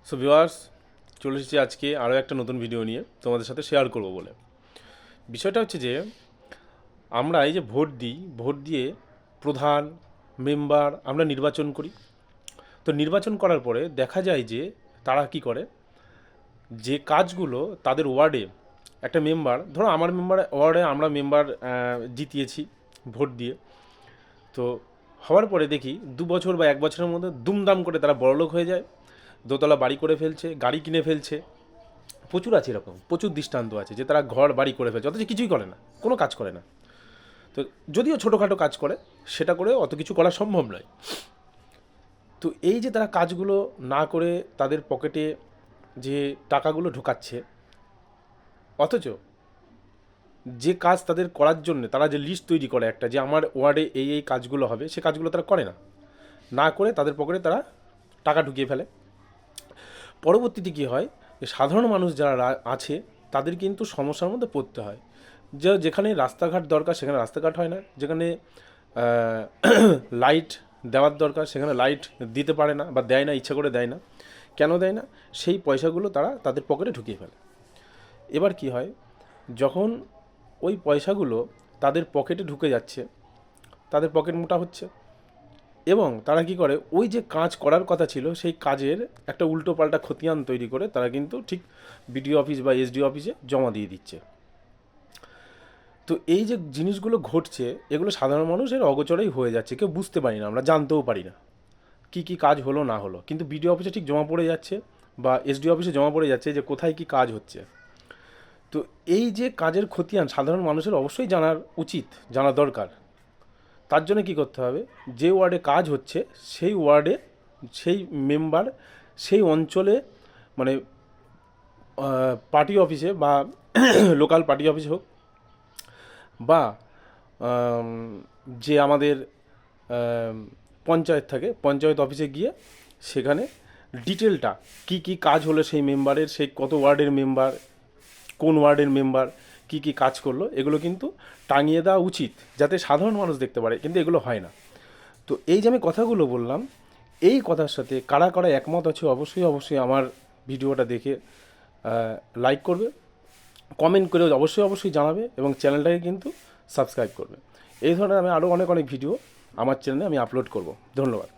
So viewers, চলে এসেছি আজকে আরও একটা নতুন ভিডিও নিয়ে তোমাদের সাথে শেয়ার করব বলে। বিষয়টা হচ্ছে যে আমরা এই যে ভোট দিই, ভোট দিয়ে প্রধান মেম্বার আমরা নির্বাচন করি। তো নির্বাচন করার পরে দেখা যায় যে তারা কি করে, যে কাজগুলো তাদের ওয়ার্ডে একটা মেম্বার, ধরো আমার মেম্বার ওয়ার্ডে আমরা মেম্বার জিতিয়েছি ভোট দিয়ে। তো হওয়ার পরে দেখি 2 বছর বা 1 বছরের মধ্যে দুমদাম করে তারা বড়লোক হয়ে যায়, দোতলা বাড়ি করে ফেলছে, গাড়ি কিনে ফেলছে। প্রচুর আছে, এরকম প্রচুর দৃষ্টান্ত আছে যে তারা ঘর বাড়ি করে ফেলছে অথচ কিছুই করে না, কোনো কাজ করে না। তো যদিও ছোটোখাটো কাজ করে, সেটা করে অত কিছু করা সম্ভব নয়। তো এই যে তারা কাজগুলো না করে তাদের পকেটে যে টাকাগুলো ঢোকাচ্ছে, অথচ যে কাজ তাদের করার জন্য তারা যে লিস্ট তৈরি করে একটা, যে আমার ওয়ার্ডে এই এই কাজগুলো হবে, সে কাজগুলো তারা করে না, না করে তাদের পকেটে তারা টাকা ঢুকিয়ে ফেলে। পরবর্তীতে কী হয়, যে সাধারণ মানুষ যারা আছে তাদের কিন্তু সমস্যার মধ্যে পড়তে হয়। যেখানে রাস্তাঘাট দরকার সেখানে রাস্তাঘাট হয় না, যেখানে লাইট দেওয়ার দরকার সেখানে লাইট দিতে পারে না, বা দেয় না, ইচ্ছা করে দেয় না। কেন দেয় না? সেই পয়সাগুলো তারা তাদের পকেটে ঢুকিয়ে ফেলে। এবার কি হয়, যখন ওই পয়সাগুলো তাদের পকেটে ঢুকে যাচ্ছে, তাদের পকেট মোটা হচ্ছে, এবং তারা কি করে, ওই যে কাজ করার কথা ছিল সেই কাজের একটা উল্টো পাল্টা খতিয়ান তৈরি করে তারা কিন্তু ঠিক বিডিও অফিস বা এসডিও অফিসে জমা দিয়ে দিচ্ছে। তো এই যে জিনিসগুলো ঘটছে, এগুলো সাধারণ মানুষের অগোচরেই হয়ে যাচ্ছে, কেউ বুঝতে পারি না, আমরা জানতেও পারি না কী কী কাজ হলো না হলো, কিন্তু বিডিও অফিসে ঠিক জমা পড়ে যাচ্ছে বা এসডিও অফিসে জমা পড়ে যাচ্ছে যে কোথায় কী কাজ হচ্ছে। তো এই যে কাজের খতিয়ান সাধারণ মানুষের অবশ্যই জানার উচিত, জানা দরকার। তার জন্য কী করতে হবে, যে ওয়ার্ডে কাজ হচ্ছে সেই ওয়ার্ডে সেই মেম্বার সেই অঞ্চলে, মানে পার্টি অফিসে বা লোকাল পার্টি অফিসে হোক, বা যে আমাদের পঞ্চায়েত থাকে, পঞ্চায়েত অফিসে গিয়ে সেখানে ডিটেলটা কি কি কাজ হলো সেই মেম্বারের, সেই কত ওয়ার্ডের মেম্বার, কোন ওয়ার্ডের মেম্বার কি কি কাজ করলো, এগুলো কিন্তু টাঙিয়ে দেওয়া উচিত, যাতে সাধারণ মানুষ দেখতে পারে, কিন্তু এগুলো হয় না। তো এই যে আমি কথাগুলো বললাম, এই কথার সাথে কারা কারা একমত আছে অবশ্যই অবশ্যই আমার ভিডিওটা দেখে লাইক করবে, কমেন্ট করে অবশ্যই অবশ্যই জানাবে, এবং চ্যানেলটাকে কিন্তু সাবস্ক্রাইব করবে। এই ধরনের আমি আরও অনেক অনেক ভিডিও আমার চ্যানেলে আমি আপলোড করব। ধন্যবাদ।